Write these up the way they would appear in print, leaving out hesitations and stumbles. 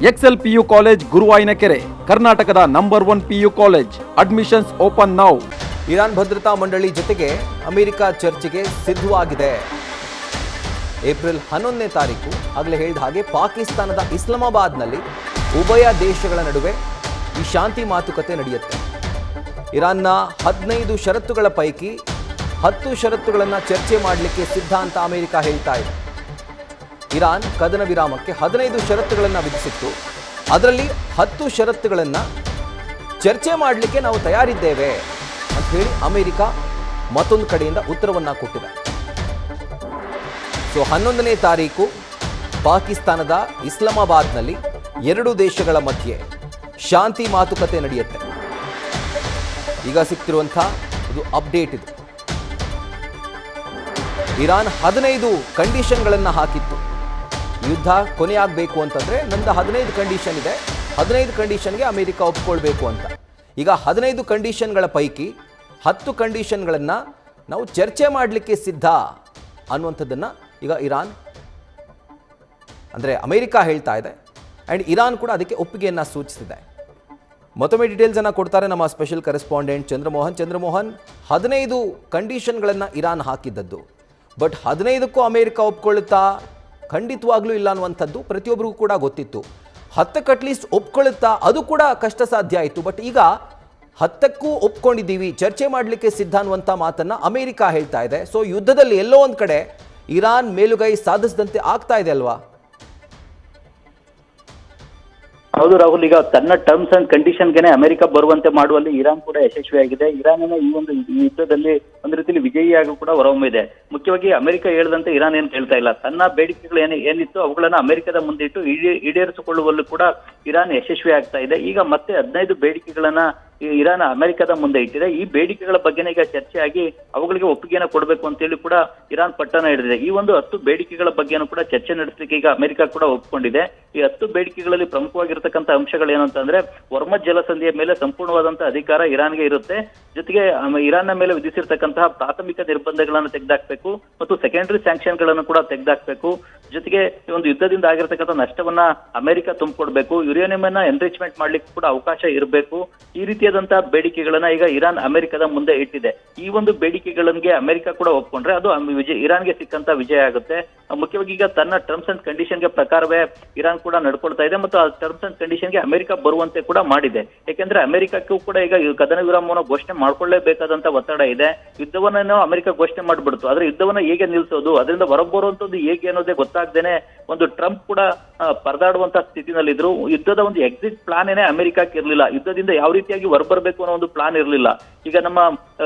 Excel PU college ಗುರುವಾಯಿನಕೆರೆ, ಕರ್ನಾಟಕದ number 1 PU college. Admissions open now. Iran ಭದ್ರತಾ ಮಂಡಳಿ ಜೊತೆಗೆ ಅಮೆರಿಕ ಚರ್ಚೆಗೆ ಸಿದ್ಧವಾಗಿದೆ. ಏಪ್ರಿಲ್ 11ನೇ ತಾರೀಕು ಆಗಲೇ ಹೇಳಿದ ಹಾಗೆ ಪಾಕಿಸ್ತಾನದ ಇಸ್ಲಾಮಾಬಾದ್ನಲ್ಲಿ ಉಭಯ ದೇಶಗಳ ನಡುವೆ ಈ ಶಾಂತಿ ಮಾತುಕತೆ ನಡೆಯುತ್ತೆ. ಇರಾನ್ನ 15 ಷರತ್ತುಗಳ ಪೈಕಿ 10 ಷರತ್ತುಗಳನ್ನು ಚರ್ಚೆ ಮಾಡಲಿಕ್ಕೆ ಸಿದ್ಧ ಅಂತ ಅಮೆರಿಕ ಹೇಳ್ತಾ ಇದೆ. ಇರಾನ್ ಕದನ ವಿರಾಮಕ್ಕೆ 15 ಷರತ್ತುಗಳನ್ನು ವಿಧಿಸಿತ್ತು. ಅದರಲ್ಲಿ 10 ಷರತ್ತುಗಳನ್ನು ಚರ್ಚೆ ಮಾಡಲಿಕ್ಕೆ ನಾವು ತಯಾರಿದ್ದೇವೆ ಅಂತ ಹೇಳಿ ಅಮೆರಿಕ ಮತ್ತೊಂದು ಕಡೆಯಿಂದ ಉತ್ತರವನ್ನು ಕೊಟ್ಟಿದೆ. ಸೊ 11ನೇ ತಾರೀಕು ಪಾಕಿಸ್ತಾನದ ಇಸ್ಲಾಮಾಬಾದ್ನಲ್ಲಿ 2 ದೇಶಗಳ ಮಧ್ಯೆ ಶಾಂತಿ ಮಾತುಕತೆ ನಡೆಯುತ್ತೆ. ಈಗ ಸಿಗ್ತಿರುವಂಥ ಇದು ಅಪ್ಡೇಟ್. ಇದು ಇರಾನ್ 15 ಕಂಡೀಷನ್ಗಳನ್ನು ಹಾಕಿತ್ತು. ಯುದ್ಧ ಕೊನೆಯಾಗಬೇಕು ಅಂತಂದರೆ ನಂದು 15 ಕಂಡೀಷನ್ ಇದೆ, 15 ಕಂಡೀಷನ್ಗೆ ಅಮೆರಿಕ ಒಪ್ಕೊಳ್ಬೇಕು ಅಂತ. ಈಗ 15 ಕಂಡೀಷನ್ಗಳ ಪೈಕಿ 10 ಕಂಡೀಷನ್ಗಳನ್ನು ನಾವು ಚರ್ಚೆ ಮಾಡಲಿಕ್ಕೆ ಸಿದ್ಧ ಅನ್ನುವಂಥದ್ದನ್ನು ಈಗ ಇರಾನ್ ಅಂದರೆ ಅಮೆರಿಕ ಹೇಳ್ತಾ ಇದೆ. ಆ್ಯಂಡ್ ಇರಾನ್ ಕೂಡ ಅದಕ್ಕೆ ಒಪ್ಪಿಗೆಯನ್ನು ಸೂಚಿಸಿದೆ. ಮತ್ತೊಮ್ಮೆ ಡೀಟೇಲ್ಸನ್ನು ಕೊಡ್ತಾರೆ ನಮ್ಮ ಸ್ಪೆಷಲ್ ಕರೆಸ್ಪಾಂಡೆಂಟ್ ಚಂದ್ರಮೋಹನ್. 15 ಕಂಡೀಷನ್ಗಳನ್ನು ಇರಾನ್ ಹಾಕಿದ್ದದ್ದು, ಬಟ್ 15ಕ್ಕೂ ಅಮೆರಿಕ ಒಪ್ಕೊಳ್ಳುತ್ತಾ? ಖಂಡಿತವಾಗ್ಲೂ ಇಲ್ಲ ಅನ್ನುವಂಥದ್ದು ಪ್ರತಿಯೊಬ್ಬರಿಗೂ ಕೂಡ ಗೊತ್ತಿತ್ತು. 10ಕ್ಕೆ ಅಟ್ಲೀಸ್ಟ್ ಒಪ್ಕೊಳ್ಳುತ್ತಾ? ಅದು ಕೂಡ ಕಷ್ಟ ಸಾಧ್ಯ ಆಯಿತು. ಬಟ್ ಈಗ 10ಕ್ಕೂ ಒಪ್ಕೊಂಡಿದ್ದೀವಿ, ಚರ್ಚೆ ಮಾಡಲಿಕ್ಕೆ ಸಿದ್ಧ ಅನ್ನುವಂಥ ಮಾತನ್ನು ಅಮೆರಿಕ ಹೇಳ್ತಾ ಇದೆ. ಸೊ ಯುದ್ಧದಲ್ಲಿ ಎಲ್ಲೋ ಒಂದು ಕಡೆ ಇರಾನ್ ಮೇಲುಗೈ ಸಾಧಿಸಿದಂತೆ ಆಗ್ತಾ ಇದೆ ಅಲ್ವಾ? ಹೌದು ರಾಹುಲ್, ಈಗ ತನ್ನ ಟರ್ಮ್ಸ್ ಅಂಡ್ ಕಂಡೀಷನ್ಗೆನೆ ಅಮೆರಿಕ ಬರುವಂತೆ ಮಾಡುವಲ್ಲಿ ಇರಾನ್ ಕೂಡ ಯಶಸ್ವಿಯಾಗಿದೆ. ಇರಾನಿನ ಈ ಒಂದು ಯುದ್ಧದಲ್ಲಿ ಒಂದು ರೀತಿಯಲ್ಲಿ ವಿಜಯಿಯಾಗಿ ಕೂಡ ಹೊರಹೊಮ್ಮಿದೆ. ಮುಖ್ಯವಾಗಿ ಅಮೆರಿಕ ಹೇಳಿದಂತೆ ಇರಾನ್ ಏನು ಕೇಳ್ತಾ ಇಲ್ಲ. ತನ್ನ ಬೇಡಿಕೆಗಳು ಏನಿತ್ತು ಅವುಗಳನ್ನ ಅಮೆರಿಕದ ಮುಂದೆ ಇಟ್ಟು ಈಡೇರಿಸಿಕೊಳ್ಳುವಲ್ಲೂ ಕೂಡ ಇರಾನ್ ಯಶಸ್ವಿ ಆಗ್ತಾ ಇದೆ. ಈಗ ಮತ್ತೆ 15 ಬೇಡಿಕೆಗಳನ್ನ ಇರಾನ್ ಅಮೆರಿಕದ ಮುಂದೆ ಇಟ್ಟಿದೆ. ಈ ಬೇಡಿಕೆಗಳ ಬಗ್ಗೆನೇ ಈಗ ಚರ್ಚೆಯಾಗಿ ಅವುಗಳಿಗೆ ಒಪ್ಪಿಗೆಯನ್ನು ಕೊಡಬೇಕು ಅಂತೇಳಿ ಕೂಡ ಇರಾನ್ ಪಟ್ಟಣ ಹಿಡಿದಿದೆ. ಈ ಒಂದು 10 ಬೇಡಿಕೆಗಳ ಬಗ್ಗೆನೂ ಕೂಡ ಚರ್ಚೆ ನಡೆಸಲಿಕ್ಕೆ ಈಗ ಅಮೆರಿಕ ಕೂಡ ಒಪ್ಪಿಕೊಂಡಿದೆ. ಈ 10 ಬೇಡಿಕೆಗಳಲ್ಲಿ ಪ್ರಮುಖವಾಗಿರ್ತಕ್ಕಂಥ ಅಂಶಗಳು ಏನು ಅಂತಂದ್ರೆ, ವರ್ಮಜ್ ಜಲಸಂಧಿಯ ಮೇಲೆ ಸಂಪೂರ್ಣವಾದಂತಹ ಅಧಿಕಾರ ಇರಾನ್ಗೆ ಇರುತ್ತೆ. ಜೊತೆಗೆ ಇರಾನ್ನ ಮೇಲೆ ವಿಧಿಸಿರ್ತಕ್ಕಂತಹ ಪ್ರಾಥಮಿಕ ನಿರ್ಬಂಧಗಳನ್ನು ತೆಗೆದಾಕ್ಬೇಕು ಮತ್ತು ಸೆಕೆಂಡರಿ ಸ್ಯಾಂಕ್ಷನ್ ಗಳನ್ನು ಕೂಡ ತೆಗೆದಾಕ್ಬೇಕು. ಜೊತೆಗೆ ಈ ಒಂದು ಯುದ್ಧದಿಂದ ಆಗಿರ್ತಕ್ಕಂಥ ನಷ್ಟವನ್ನ ಅಮೆರಿಕ ತುಂಬಿಕೊಡ್ಬೇಕು. ಯುರೇನಿಯಂ ಅನ್ನ ಎನ್ರಿಚ್ಮೆಂಟ್ ಮಾಡ್ಲಿಕ್ಕೆ ಕೂಡ ಅವಕಾಶ ಇರಬೇಕು. ಈ ರೀತಿಯಾದಂತಹ ಬೇಡಿಕೆಗಳನ್ನ ಈಗ ಇರಾನ್ ಅಮೆರಿಕದ ಮುಂದೆ ಇಟ್ಟಿದೆ. ಈ ಒಂದು ಬೇಡಿಕೆಗಳಿಗೆ ಅಮೆರಿಕ ಕೂಡ ಒಪ್ಕೊಂಡ್ರೆ ಅದು ಇರಾನ್ಗೆ ಸಿಕ್ಕಂತ ವಿಜಯ ಆಗುತ್ತೆ. ಮುಖ್ಯವಾಗಿ ಈಗ ತನ್ನ ಟರ್ಮ್ಸ್ ಅಂಡ್ ಕಂಡೀಷನ್ಗೆ ಪ್ರಕಾರವೇ ಇರಾನ್ ಕೂಡ ನಡ್ಕೊಳ್ತಾ ಇದೆ ಮತ್ತು ಆ ಟರ್ಮ್ಸ್ ಅಂಡ್ ಕಂಡೀಷನ್ಗೆ ಅಮೆರಿಕ ಬರುವಂತೆ ಕೂಡ ಮಾಡಿದೆ. ಯಾಕೆಂದ್ರೆ ಅಮೆರಿಕಕ್ಕೂ ಕೂಡ ಈಗ ಕದನ ವಿರಾಮವನ್ನು ಘೋಷಣೆ ಮಾಡ್ಕೊಳ್ಳೇಬೇಕಾದಂತ ಒತ್ತಡ ಇದೆ. ಯುದ್ಧವನ್ನ ಅಮೆರಿಕ ಘೋಷಣೆ ಮಾಡ್ಬಿಡ್ತು, ಆದ್ರೆ ಯುದ್ಧವನ್ನ ಹೇಗೆ ನಿಲ್ಸೋದು, ಅದರಿಂದ ಹೊರಬರುವಂತದ್ದು ಹೇಗೆ ಅನ್ನೋದೇ ಗೊತ್ತಾಗ್ದೇನೆ ಒಂದು ಟ್ರಂಪ್ ಕೂಡ ಪರದಾಡುವಂತ ಸ್ಥಿತಿನಲ್ಲಿದ್ರು. ಯುದ್ಧದ ಒಂದು ಎಕ್ಸಿಟ್ ಪ್ಲಾನ್ ಏನೇ ಅಮೆರಿಕಕ್ಕೆ ಇರಲಿಲ್ಲ. ಯುದ್ಧದಿಂದ ಯಾವ ರೀತಿಯಾಗಿ ಹೊರಬರಬೇಕು ಅನ್ನೋ ಒಂದು ಪ್ಲಾನ್ ಇರಲಿಲ್ಲ. ಈಗ ನಮ್ಮ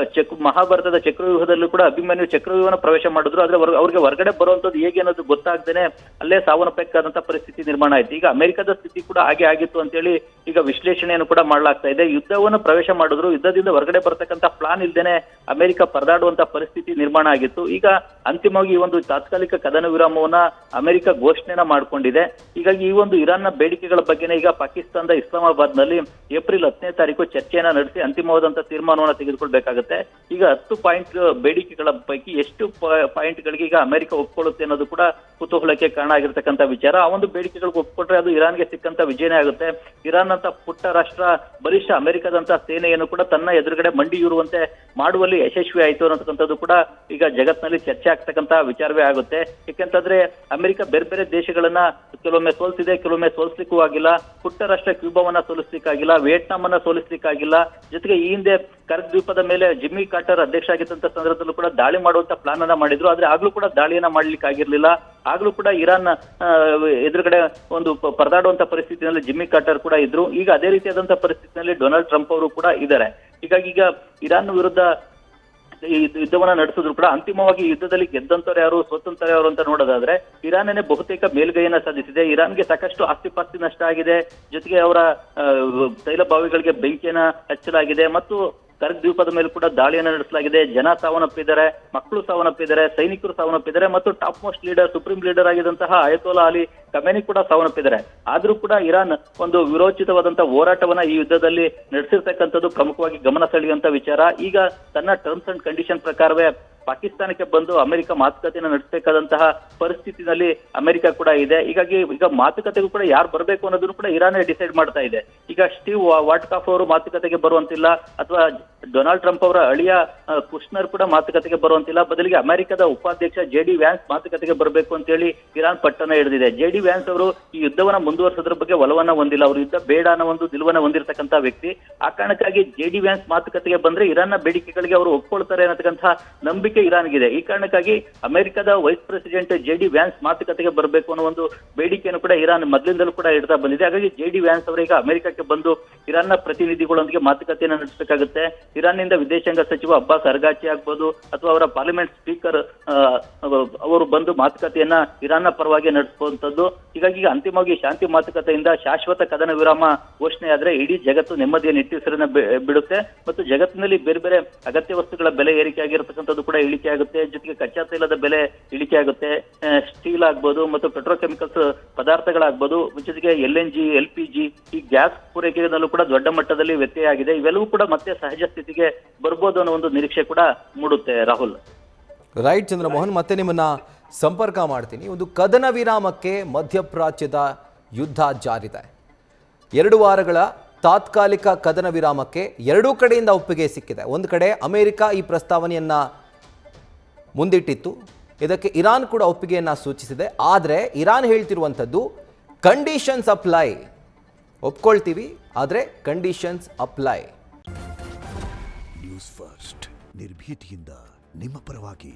ಮಹಾಭಾರತದ ಚಕ್ರವ್ಯೂಹದಲ್ಲೂ ಕೂಡ ಅಭಿಮನ್ಯು ಚಕ್ರವ್ಯೂಹನ ಪ್ರವೇಶ ಮಾಡಿದ್ರು, ಆದ್ರೆ ಅವ್ರಿಗೆ ಹೊರಗಡೆ ಬರುವಂತದ್ದು ಹೇಗೆ ಅನ್ನೋದು ಗೊತ್ತಾಗ್ದೇನೆ ಅಲ್ಲೇ ಸಾವನ್ನಪ್ಪಬೇಕಾದಂತ ಪರಿಸ್ಥಿತಿ ನಿರ್ಮಾಣ ಆಯ್ತು. ಈಗ ಅಮೆರಿಕದ ಸ್ಥಿತಿ ಕೂಡ ಹಾಗೆ ಆಗಿತ್ತು ಅಂತೇಳಿ ಈಗ ವಿಶ್ಲೇಷಣೆಯನ್ನು ಕೂಡ ಮಾಡಲಾಗ್ತಾ ಇದೆ. ಯುದ್ಧವನ್ನು ಪ್ರವೇಶ ಮಾಡಿದ್ರು, ಯುದ್ಧದಿಂದ ಹೊರಗಡೆ ಬರತಕ್ಕಂತ ಪ್ಲಾನ್ ಇಲ್ದೇನೆ ಅಮೆರಿಕ ಪರದಾಡುವಂತ ಪರಿಸ್ಥಿತಿ ನಿರ್ಮಾಣ ಆಗಿತ್ತು. ಈಗ ಅಂತಿಮವಾಗಿ ಈ ಒಂದು ತಾತ್ಕಾಲಿಕ ಕದನ ವಿರಾಮವನ್ನ ಅಮೆರಿಕ ಘೋಷಣೆನ ಮಾಡ್ಕೊಂಡಿದೆ. ಹೀಗಾಗಿ ಈ ಒಂದು ಇರಾನ್ನ ಬೇಡಿಕೆಗಳ ಬಗ್ಗೆನೇ ಈಗ ಪಾಕಿಸ್ತಾನದ ಇಸ್ಲಾಮಾಬಾದ್ ನಲ್ಲಿ ಏಪ್ರಿಲ್ 10ನೇ ತಾರೀಕು ಚರ್ಚೆಯನ್ನ ನಡೆಸಿ ಅಂತಿಮವಾದಂತ ತೀರ್ಮಾನವನ್ನ ತೆಗೆದುಕೊಳ್ಬೇಕಾಗುತ್ತೆ. ಈಗ 10 ಪಾಯಿಂಟ್ ಬೇಡಿಕೆಗಳ ಪೈಕಿ ಎಷ್ಟು ಪಾಯಿಂಟ್ಗಳಿಗೆ ಈಗ ಅಮೆರಿಕ ಒಪ್ಕೊಳ್ಳುತ್ತೆ ಅನ್ನೋದು ಕೂಡ ಕುತೂಹಲಕ್ಕೆ ಕಾರಣ ಆಗಿರ್ತಕ್ಕಂಥ ವಿಚಾರ. ಆ ಒಂದು ಬೇಡಿಕೆಗಳಿಗೆ ಒಪ್ಕೊಂಡ್ರೆ ಅದು ಇರಾನ್ಗೆ ಸಿಕ್ಕಂತ ವಿಜಯನೇ ಆಗುತ್ತೆ. ಇರಾನ್ ಅಂತ ಪುಟ್ಟ ರಾಷ್ಟ್ರ ಬಲಿಷ್ಠ ಅಮೆರಿಕದಂತ ಸೇನೆಯನ್ನು ಕೂಡ ತನ್ನ ಎದುರುಗಡೆ ಮಂಡಿಯೂರುವಂತೆ ಮಾಡುವಲ್ಲಿ ಯಶಸ್ವಿ ಆಯಿತು ಅನ್ನತಕ್ಕಂಥದ್ದು ಕೂಡ ಈಗ ಜಗತ್ತಿನಲ್ಲಿ ಚರ್ಚೆ ಆಗ್ತಕ್ಕಂತ ವಿಚಾರವೇ ಆಗುತ್ತೆ. ಯಾಕೆಂತಂದ್ರೆ ಅಮೆರಿಕ ಬೇರೆ ಬೇರೆ ದೇಶಗಳನ್ನ ಕೆಲವೊಮ್ಮೆ ಸೋಲಿಸಿದೆ, ಕೆಲವೊಮ್ಮೆ ಸೋಲಿಸ್ಲಿಕ್ಕೂ ಆಗಿಲ್ಲ. ಪುಟ್ಟ ರಾಷ್ಟ್ರ ಕ್ಯೂಬಾವನ್ನ ಸೋಲಿಸ್ಲಿಕ್ಕಾಗಿಲ್ಲ, ವಿಯೆಟ್ನಾಂ ಅನ್ನ ಸೋಲಿಸ್ಲಿಕ್ಕಾಗಿಲ್ಲ. ಜೊತೆಗೆ ಈ ಹಿಂದೆ ಕರ್ಗ್ ದ್ವೀಪದ ಮೇಲೆ ಜಿಮ್ಮಿ ಕಾರ್ಟರ್ ಅಧ್ಯಕ್ಷ ಆಗಿದ್ದಂತ ಸಂದರ್ಭದಲ್ಲೂ ಕೂಡ ದಾಳಿ ಮಾಡುವಂತ ಪ್ಲಾನ್ ಅನ್ನ ಮಾಡಿದ್ರು, ಆದ್ರೆ ಆಗ್ಲೂ ಕೂಡ ದಾಳಿಯನ್ನ ಮಾಡ್ಲಿಕ್ಕೆ ಆಗಿರ್ಲಿಲ್ಲ. ಆಗ್ಲೂ ಕೂಡ ಇರಾನ್ ಎದುರುಗಡೆ ಒಂದು ಪರದಾಡುವಂತ ಪರಿಸ್ಥಿತಿನಲ್ಲಿ ಜಿಮ್ಮಿ ಕಾರ್ಟರ್ ಕೂಡ ಇದ್ರು. ಈಗ ಅದೇ ರೀತಿಯಾದಂತಹ ಪರಿಸ್ಥಿತಿನಲ್ಲಿ ಡೊನಾಲ್ಡ್ ಟ್ರಂಪ್ ಅವರು ಕೂಡ ಇದ್ದಾರೆ. ಹೀಗಾಗಿ ಈಗ ಇರಾನ್ ವಿರುದ್ಧ ಯುದ್ಧವನ್ನ ನಡೆಸಿದ್ರು ಕೂಡ ಅಂತಿಮವಾಗಿ ಯುದ್ಧದಲ್ಲಿ ಗೆದ್ದಂತವ್ರು ಯಾರು, ಸೋತಂತವ್ರು ಯಾರು ಅಂತ ನೋಡೋದಾದ್ರೆ ಇರಾನೇ ಬಹುತೇಕ ಮೇಲ್ಗೈಯನ್ನ ಸಾಧಿಸಿದೆ. ಇರಾನ್ಗೆ ಸಾಕಷ್ಟು ಆಸ್ತಿ ನಷ್ಟ ಆಗಿದೆ. ಜೊತೆಗೆ ಅವರ ತೈಲ ಬಾವಿಗಳಿಗೆ ಬೆಂಕಿಯನ್ನ ಹಚ್ಚಲಾಗಿದೆ ಮತ್ತು ಕರ್ಗ್ ದ್ವೀಪದ ಮೇಲೆ ಕೂಡ ದಾಳಿಯನ್ನು ನಡೆಸಲಾಗಿದೆ. ಜನ ಸಾವನ್ನಪ್ಪಿದ್ದಾರೆ, ಮಕ್ಕಳು ಸಾವನ್ನಪ್ಪಿದ್ದಾರೆ, ಸೈನಿಕರು ಸಾವನ್ನಪ್ಪಿದ್ದಾರೆ ಮತ್ತು top most leader, supreme leader ಆಗಿದ್ದಂತಹ ಅಯತೋಲಾ ಅಲಿ ಖಮೇನಿ ಕೂಡ ಸಾವನ್ನಪ್ಪಿದ್ದಾರೆ. ಆದ್ರೂ ಕೂಡ ಇರಾನ್ ಒಂದು ವಿರೋಚಿತವಾದಂತಹ ಹೋರಾಟವನ್ನ ಈ ಯುದ್ಧದಲ್ಲಿ ನಡೆಸಿರ್ತಕ್ಕಂಥದ್ದು ಪ್ರಮುಖವಾಗಿ ಗಮನ ಸೆಳೆಯುವಂತ ವಿಚಾರ. ಈಗ ತನ್ನ ಟರ್ಮ್ಸ್ ಅಂಡ್ ಕಂಡೀಷನ್ ಪ್ರಕಾರವೇ ಪಾಕಿಸ್ತಾನಕ್ಕೆ ಬಂದು ಅಮೆರಿಕ ಮಾತುಕತೆಯನ್ನು ನಡೆಸಬೇಕಾದಂತಹ ಪರಿಸ್ಥಿತಿನಲ್ಲಿ ಅಮೆರಿಕ ಕೂಡ ಇದೆ. ಹೀಗಾಗಿ ಈಗ ಮಾತುಕತೆಗೂ ಕೂಡ ಯಾರು ಬರಬೇಕು ಅನ್ನೋದನ್ನು ಕೂಡ ಇರಾನೇ ಡಿಸೈಡ್ ಮಾಡ್ತಾ ಇದೆ. ಈಗ ಸ್ಟೀವ್ ವಾಟ್ಕಾಫ್ ಅವರು ಮಾತುಕತೆಗೆ ಬರುವಂತಿಲ್ಲ, ಅಥವಾ ಡೊನಾಲ್ಡ್ ಟ್ರಂಪ್ ಅವರ ಅಳಿಯ ಕುಶ್ನರ್ ಕೂಡ ಮಾತುಕತೆಗೆ ಬರುವಂತಿಲ್ಲ. ಬದಲಿಗೆ ಅಮೆರಿಕದ ಉಪಾಧ್ಯಕ್ಷ JD ವ್ಯಾನ್ಸ್ ಮಾತುಕತೆಗೆ ಬರಬೇಕು ಅಂತ ಹೇಳಿ ಇರಾನ್ ಪಟ್ಟಣ ಹಿಡಿದಿದೆ. JD ವ್ಯಾನ್ಸ್ ಅವರು ಈ ಯುದ್ಧವನ್ನ ಮುಂದುವರಿಸೋದ್ರ ಬಗ್ಗೆ ಒಲವನ್ನ ಹೊಂದಿಲ್ಲ. ಅವರು ಯುದ್ಧ ಬೇಡ ಅನ್ನೋ ಒಂದು ನಿಲುವನ್ನ ಹೊಂದಿರತಕ್ಕಂತ ವ್ಯಕ್ತಿ. ಆ ಕಾರಣಕ್ಕಾಗಿ JD ವ್ಯಾನ್ಸ್ ಮಾತುಕತೆಗೆ ಬಂದ್ರೆ ಇರಾನ್ನ ಬೇಡಿಕೆಗಳಿಗೆ ಅವರು ಒಪ್ಕೊಳ್ತಾರೆ ಅನ್ನತಕ್ಕಂತಹ ನಂಬಿಕೆ ಇರಾನ್ಗಿದೆ. ಈ ಕಾರಣಕ್ಕಾಗಿ ಅಮೆರಿಕದ ವೈಸ್ ಪ್ರೆಸಿಡೆಂಟ್ JD ವ್ಯಾನ್ಸ್ ಮಾತುಕತೆಗೆ ಬರಬೇಕು ಅನ್ನೋ ಒಂದು ಬೇಡಿಕೆಯನ್ನು ಕೂಡ ಇರಾನ್ ಮೊದಲಿಂದಲೂ ಕೂಡ ಇಡ್ತಾ ಬಂದಿದೆ. ಹಾಗಾಗಿ JD ವ್ಯಾನ್ಸ್ ಅವರೀಗ ಅಮೆರಿಕಕ್ಕೆ ಬಂದು ಇರಾನ್ನ ಪ್ರತಿನಿಧಿಗಳೊಂದಿಗೆ ಮಾತುಕತೆಯನ್ನು ನಡೆಸಬೇಕಾಗುತ್ತೆ. ಇರಾನ್ನಿಂದ ವಿದೇಶಾಂಗ ಸಚಿವ ಅಬ್ಬಾಸ್ ಅರ್ಗಾಚಿ ಆಗ್ಬೋದು, ಅಥವಾ ಅವರ ಪಾರ್ಲಿಮೆಂಟ್ ಸ್ಪೀಕರ್ ಅವರು ಬಂದು ಮಾತುಕತೆಯನ್ನ ಇರಾನ್ನ ಪರವಾಗಿ ನಡೆಸುವಂತದ್ದು. ಹೀಗಾಗಿ ಈಗ ಅಂತಿಮವಾಗಿ ಶಾಂತಿ ಮಾತುಕತೆಯಿಂದ ಶಾಶ್ವತ ಕದನ ವಿರಾಮ ಘೋಷಣೆ ಆದ್ರೆ ಇಡೀ ಜಗತ್ತು ನೆಮ್ಮದಿಯ ನಿಟ್ಟುಸಿರನ್ನ ಬಿಡುತ್ತೆ, ಮತ್ತು ಜಗತ್ತಿನಲ್ಲಿ ಬೇರೆ ಬೇರೆ ಅಗತ್ಯ ವಸ್ತುಗಳ ಬೆಲೆ ಏರಿಕೆ ಆಗಿರತಕ್ಕಂಥದ್ದು ಕೂಡ ಇಳಿಕೆ ಆಗುತ್ತೆ. ಜೊತೆಗೆ ಕಚ್ಚಾ ತೈಲದ ಬೆಲೆ ಇಳಿಕೆ ಆಗುತ್ತೆ. ಸ್ಟೀಲ್ ಆಗ್ಬೋದು ಮತ್ತು ಪೆಟ್ರೋಕೆಮಿಕಲ್ಸ್ ಪದಾರ್ಥಗಳಾಗ್ಬೋದು, ಜೊತೆಗೆ LNG, LPG ಈ ಗ್ಯಾಸ್ ಪೂರೈಕೆಯಲ್ಲೂ ಕೂಡ ದೊಡ್ಡ ಮಟ್ಟದಲ್ಲಿ ವ್ಯತ್ಯಯ ಆಗಿದೆ. ಇವೆಲ್ಲವೂ ಕೂಡ ಮತ್ತೆ ಸಹಜ ಸ್ಥಿತಿಗೆ ಬರ್ಬೋದು ಅನ್ನೋ ಒಂದು ನಿರೀಕ್ಷೆ ಕೂಡ ಮೂಡುತ್ತೆ. ರಾಹುಲ್. ರೈಟ್ ಚಂದ್ರಮೋಹನ್, ಮತ್ತೆ ನಿಮ್ಮನ್ನ ಸಂಪರ್ಕ ಮಾಡ್ತೀನಿ. ಒಂದು ಕದನ ವಿರಾಮಕ್ಕೆ ಮಧ್ಯಪ್ರಾಚ್ಯದ ಯುದ್ಧ ಜಾರಿದೆ. 2 ವಾರಗಳ ತಾತ್ಕಾಲಿಕ ಕದನ ವಿರಾಮಕ್ಕೆ ಎರಡೂ ಕಡೆಯಿಂದ ಒಪ್ಪಿಗೆ ಸಿಕ್ಕಿದೆ. ಒಂದು ಕಡೆ ಅಮೆರಿಕ ಈ ಪ್ರಸ್ತಾವನೆಯನ್ನ ಮುಂದಿಟ್ಟಿತ್ತು, ಇದಕ್ಕೆ ಇರಾನ್ ಕೂಡ ಒಪ್ಪಿಗೆಯನ್ನ ಸೂಚಿಸಿದೆ. ಆದರೆ ಇರಾನ್ ಹೇಳ್ತಿರುವಂಥದ್ದು ಕಂಡೀಷನ್ಸ್ ಅಪ್ಲೈ, ಒಪ್ಕೊಳ್ತೀವಿ ಆದರೆ ಕಂಡೀಷನ್ಸ್ ಅಪ್ಲೈ. ನ್ಯೂಸ್ ಫಸ್ಟ್ ನಿರ್ಭೀತಿಯಿಂದ ನಿಮ್ಮ ಪರವಾಗಿ.